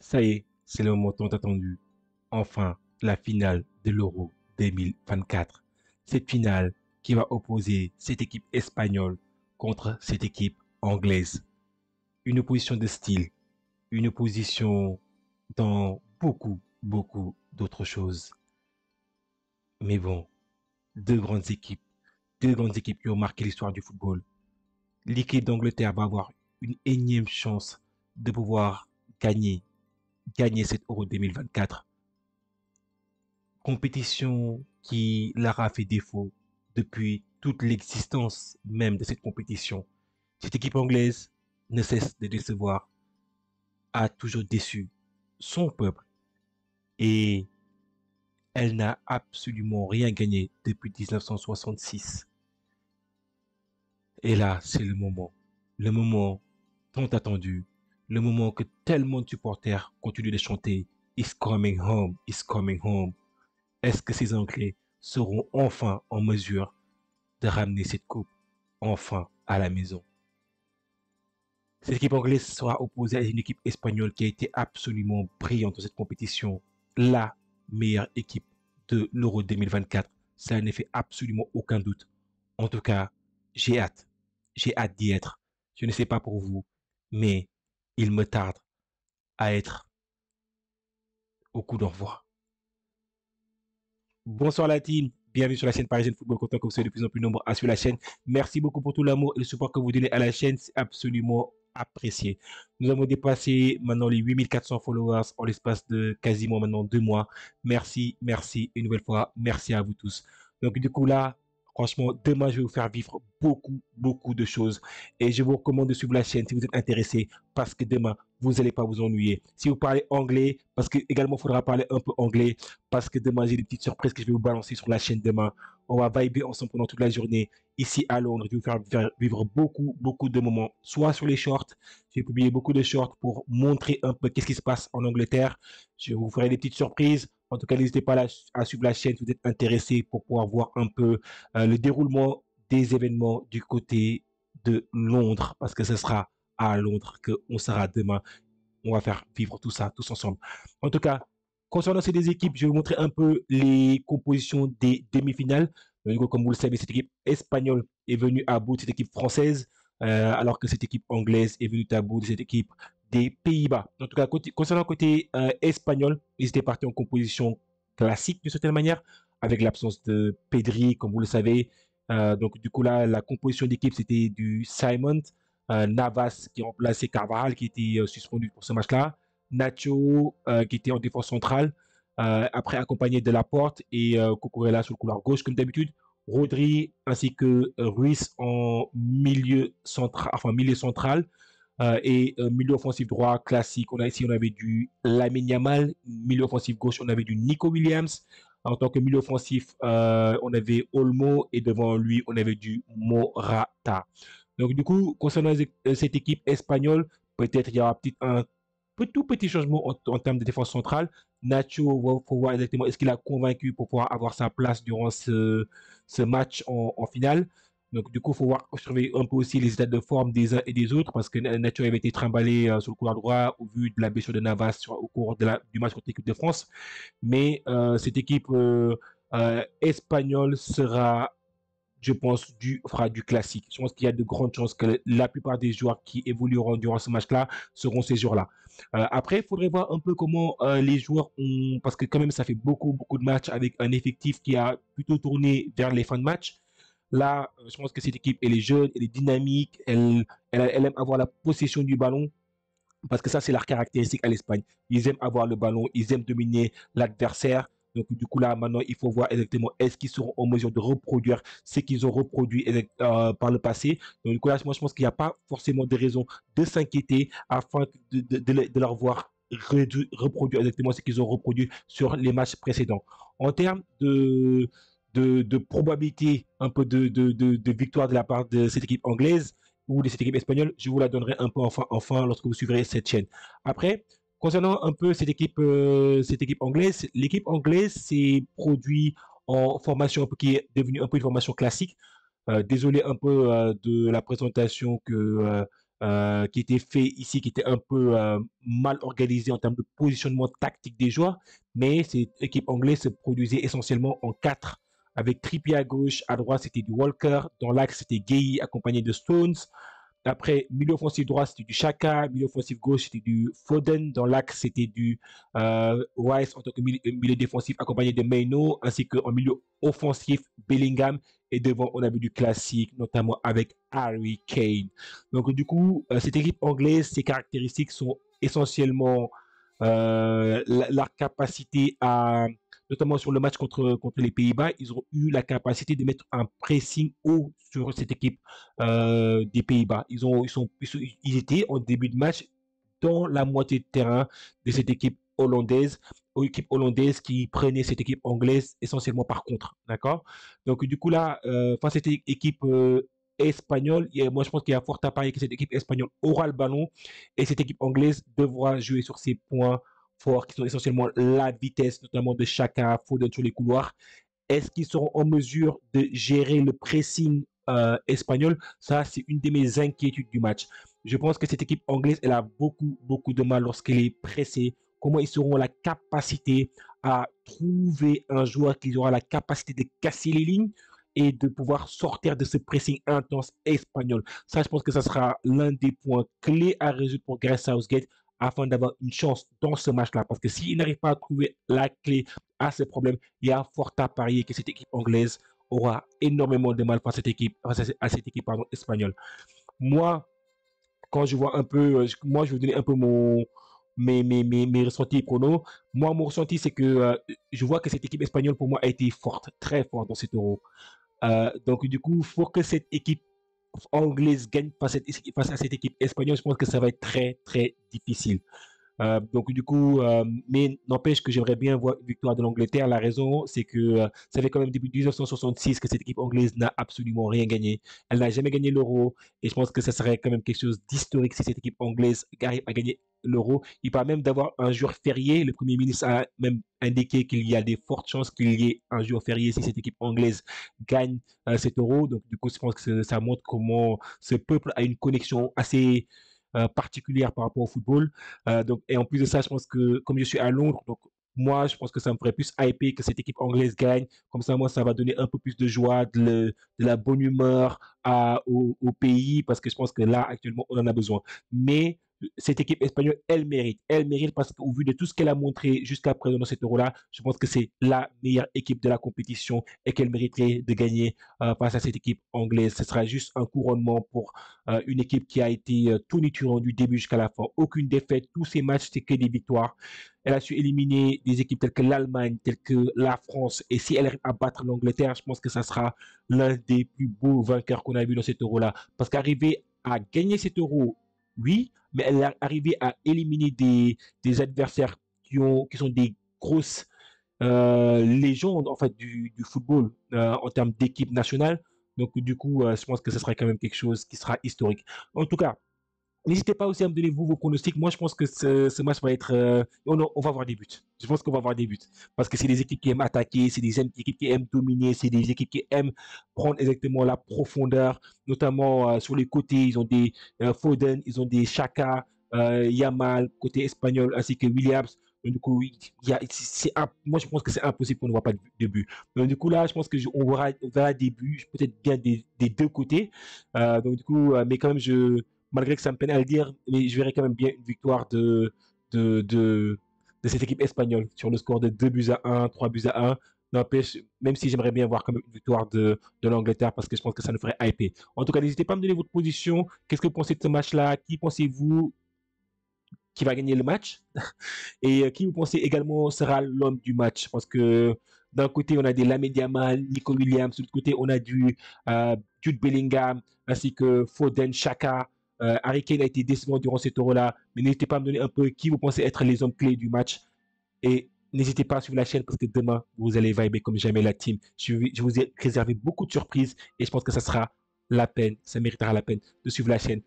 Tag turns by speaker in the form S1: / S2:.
S1: Ça y est, c'est le moment tant attendu. Enfin, la finale de l'Euro 2024. Cette finale qui va opposer cette équipe espagnole contre cette équipe anglaise. Une opposition de style, une opposition dans beaucoup d'autres choses. Mais bon, deux grandes équipes qui ont marqué l'histoire du football. L'équipe d'Angleterre va avoir une énième chance de pouvoir gagner, gagner cette Euro 2024. Compétition qui leur a fait défaut depuis toute l'existence même de cette compétition. Cette équipe anglaise ne cesse de décevoir, a toujours déçu son peuple et elle n'a absolument rien gagné depuis 1966. Et là, c'est le moment tant attendu, le moment que tellement de supporters continuent de chanter It's coming home, it's coming home. Est-ce que ces Anglais seront enfin en mesure de ramener cette coupe enfin à la maison? Cette équipe anglaise sera opposée à une équipe espagnole qui a été absolument brillante dans cette compétition. La meilleure équipe de l'Euro 2024. Ça ne fait absolument aucun doute. En tout cas, j'ai hâte. J'ai hâte d'y être. Je ne sais pas pour vous, mais il me tarde à être au coup d'envoi. Bonsoir la team, bienvenue sur la chaîne Parisienne Football, content que vous soyez de plus en plus nombreux à suivre la chaîne. Merci beaucoup pour tout l'amour et le support que vous donnez à la chaîne, c'est absolument apprécié. Nous avons dépassé maintenant les 8400 followers en l'espace de quasiment maintenant 2 mois. Merci, merci, une nouvelle fois, merci à vous tous. Donc du coup là, franchement, demain je vais vous faire vivre beaucoup de choses et je vous recommande de suivre la chaîne si vous êtes intéressé parce que demain, vous n'allez pas vous ennuyer. Si vous parlez anglais, parce que également il faudra parler un peu anglais, parce que demain j'ai des petites surprises que je vais vous balancer sur la chaîne demain. On va vibrer ensemble pendant toute la journée ici à Londres. Je vais vous faire vivre beaucoup de moments, soit sur les shorts. J'ai publié beaucoup de shorts pour montrer un peu qu'est-ce qui se passe en Angleterre. Je vous ferai des petites surprises. En tout cas, n'hésitez pas à suivre la chaîne si vous êtes intéressé pour pouvoir voir un peu le déroulement des événements du côté de Londres, parce que ce sera à Londres qu'on sera demain. On va faire vivre tout ça tous ensemble. En tout cas, concernant ces deux équipes, je vais vous montrer un peu les compositions des demi-finales. Comme vous le savez, cette équipe espagnole est venue à bout de cette équipe française, alors que cette équipe anglaise est venue à bout de cette équipe des Pays-Bas. En tout cas, concernant le côté espagnol, ils étaient partis en composition classique d'une certaine manière, avec l'absence de Pedri, comme vous le savez. Donc, du coup, là, la composition d'équipe, c'était du Simon, Navas qui remplaçait Carvajal, qui était suspendu pour ce match-là. Nacho qui était en défense centrale, après accompagné de Laporte et Cucurella sur le couloir gauche comme d'habitude. Rodri ainsi que Ruiz en milieu central, et milieu offensif droit classique. On avait du Lamine Yamal, milieu offensif gauche, on avait du Nico Williams. En tant que milieu offensif, on avait Olmo et devant lui, on avait du Morata. Donc du coup, concernant cette équipe espagnole, peut-être il y aura un tout petit changement en termes de défense centrale. Nacho, il faut voir exactement est-ce qu'il a convaincu pour pouvoir avoir sa place durant ce match en finale. Donc du coup, il faut voir, surveiller un peu aussi les états de forme des uns et des autres parce que Nacho avait été trimballé sur le couloir droit au vu de la blessure de Navas au cours du match contre l'équipe de France. Mais cette équipe espagnole sera, je pense, fera du classique. Je pense qu'il y a de grandes chances que la plupart des joueurs qui évolueront durant ce match-là seront ces joueurs-là. Après, il faudrait voir un peu comment les joueurs ont, parce que quand même, ça fait beaucoup de matchs avec un effectif qui a plutôt tourné vers les fins de match. Là, je pense que cette équipe, elle est jeune, elle est dynamique, elle aime avoir la possession du ballon. Parce que ça, c'est leur caractéristique à l'Espagne. Ils aiment avoir le ballon, ils aiment dominer l'adversaire. Donc, du coup, là, maintenant, il faut voir exactement est-ce qu'ils seront en mesure de reproduire ce qu'ils ont reproduit par le passé. Donc, du coup, là, moi, je pense qu'il n'y a pas forcément de raison de s'inquiéter afin de leur voir reproduire exactement ce qu'ils ont reproduit sur les matchs précédents. En termes de probabilité un peu de victoire de la part de cette équipe anglaise, ou de cette équipe espagnole, je vous la donnerai un peu enfin lorsque vous suivrez cette chaîne. Après, concernant un peu cette équipe anglaise, l'équipe anglaise s'est produit en formation un peu qui est devenue un peu une formation classique. Désolé un peu de la présentation que qui était fait ici, qui était un peu mal organisé en termes de positionnement tactique des joueurs, mais cette équipe anglaise se produisait essentiellement en quatre, avec Trippier à gauche, à droite c'était du Walker, dans l'axe c'était Gay accompagné de Stones, après, milieu offensif droit, c'était du Chaka. Milieu offensif gauche, c'était du Foden. Dans l'axe, c'était du Rice en tant que milieu défensif accompagné de Maino, ainsi qu'en milieu offensif, Bellingham. Et devant, on avait du classique, notamment avec Harry Kane. Donc, du coup, cette équipe anglaise, ses caractéristiques sont essentiellement la capacité à, notamment sur le match contre les Pays-Bas, ils ont eu la capacité de mettre un pressing haut sur cette équipe des Pays-Bas. Ils étaient en début de match dans la moitié de terrain de cette équipe hollandaise, aux équipes hollandaises qui prenaient cette équipe anglaise essentiellement par contre, d'accord. Donc du coup là, face à cette équipe espagnole, moi je pense qu'il y a fort à parier que cette équipe espagnole aura le ballon et cette équipe anglaise devra jouer sur ses points forts qui sont essentiellement la vitesse, notamment de Chaka, Foden sur les couloirs. Est-ce qu'ils seront en mesure de gérer le pressing espagnol? Ça, c'est une de mes inquiétudes du match. Je pense que cette équipe anglaise, elle a beaucoup de mal lorsqu'elle est pressée. Comment ils auront la capacité à trouver un joueur qui aura la capacité de casser les lignes et de pouvoir sortir de ce pressing intense espagnol. Ça, je pense que ça sera l'un des points clés à résoudre pour Gareth Southgate afin d'avoir une chance dans ce match-là. Parce que s'il n'arrive pas à trouver la clé à ce problème, il y a fort à parier que cette équipe anglaise aura énormément de mal face à cette équipe espagnole. Moi, quand je vois un peu, moi, je vais vous donner un peu mes ressentis et pronos. Moi, mon ressenti, c'est que je vois que cette équipe espagnole, pour moi, a été forte, très forte dans cet euro. Donc, du coup, il faut que cette équipe anglaise gagne face à cette équipe espagnole. Je pense que ça va être très difficile. Donc du coup, mais n'empêche que j'aimerais bien voir une victoire de l'Angleterre. La raison, c'est que ça fait quand même depuis 1966 que cette équipe anglaise n'a absolument rien gagné. Elle n'a jamais gagné l'Euro et je pense que ça serait quand même quelque chose d'historique si cette équipe anglaise arrive à gagner l'Euro. Il parle même d'avoir un jour férié. Le Premier ministre a même indiqué qu'il y a des fortes chances qu'il y ait un jour férié si cette équipe anglaise gagne cet Euro. Donc du coup, je pense que ça montre comment ce peuple a une connexion assez particulière par rapport au football. Donc, et en plus de ça, je pense que comme je suis à Londres, donc moi, je pense que ça me ferait plus hyper que cette équipe anglaise gagne. Comme ça, moi, ça va donner un peu plus de joie, de la bonne humeur au pays, parce que je pense que là, actuellement, on en a besoin. Mais cette équipe espagnole, elle mérite. Elle mérite parce qu'au vu de tout ce qu'elle a montré jusqu'à présent dans cet euro-là, je pense que c'est la meilleure équipe de la compétition et qu'elle mériterait de gagner face à cette équipe anglaise. Ce sera juste un couronnement pour une équipe qui a été tonitruante du début jusqu'à la fin. Aucune défaite, tous ces matchs, c'est que des victoires. Elle a su éliminer des équipes telles que l'Allemagne, telles que la France. Et si elle arrive à battre l'Angleterre, je pense que ça sera l'un des plus beaux vainqueurs qu'on a vu dans cet euro-là. Parce qu'arriver à gagner cet euro, oui, mais elle est arrivée à éliminer des adversaires qui sont des grosses légendes en fait du football en termes d'équipe nationale. Donc du coup, je pense que ce sera quand même quelque chose qui sera historique. En tout cas, n'hésitez pas aussi à me donner vos pronostics. Moi, je pense que ce match va être. On va avoir des buts. Je pense qu'on va avoir des buts. Parce que c'est des équipes qui aiment attaquer, c'est des équipes qui aiment dominer, c'est des équipes qui aiment prendre exactement la profondeur, notamment sur les côtés. Ils ont des Foden, ils ont des Chaka, Yamal, côté espagnol, ainsi que Williams. Donc, du coup, moi, je pense que c'est impossible qu'on ne voit pas de but. Donc, du coup, là, je pense on verra des buts, peut-être bien des deux côtés. Donc, du coup, mais quand même, malgré que ça me peine à le dire, mais je verrais quand même bien une victoire de, de, de cette équipe espagnole sur le score de 2 buts à 1, 3 buts à 1. N'empêche, même si j'aimerais bien voir quand même une victoire de l'Angleterre parce que je pense que ça nous ferait hyper. En tout cas, n'hésitez pas à me donner votre position. Qu'est-ce que vous pensez de ce match-là? Qui pensez-vous qui va gagner le match? Et qui vous pensez également sera l'homme du match? Parce que d'un côté, on a des Lamine Yamal, Nico Williams. De l'autre côté, on a du Jude Bellingham, ainsi que Foden, Chaka. Harry Kane a été décevant durant cet euro-là. Mais n'hésitez pas à me donner un peu qui vous pensez être les hommes clés du match. Et n'hésitez pas à suivre la chaîne parce que demain, vous allez vibrer comme jamais la team. Je vous ai réservé beaucoup de surprises et je pense que ça sera la peine, ça méritera la peine de suivre la chaîne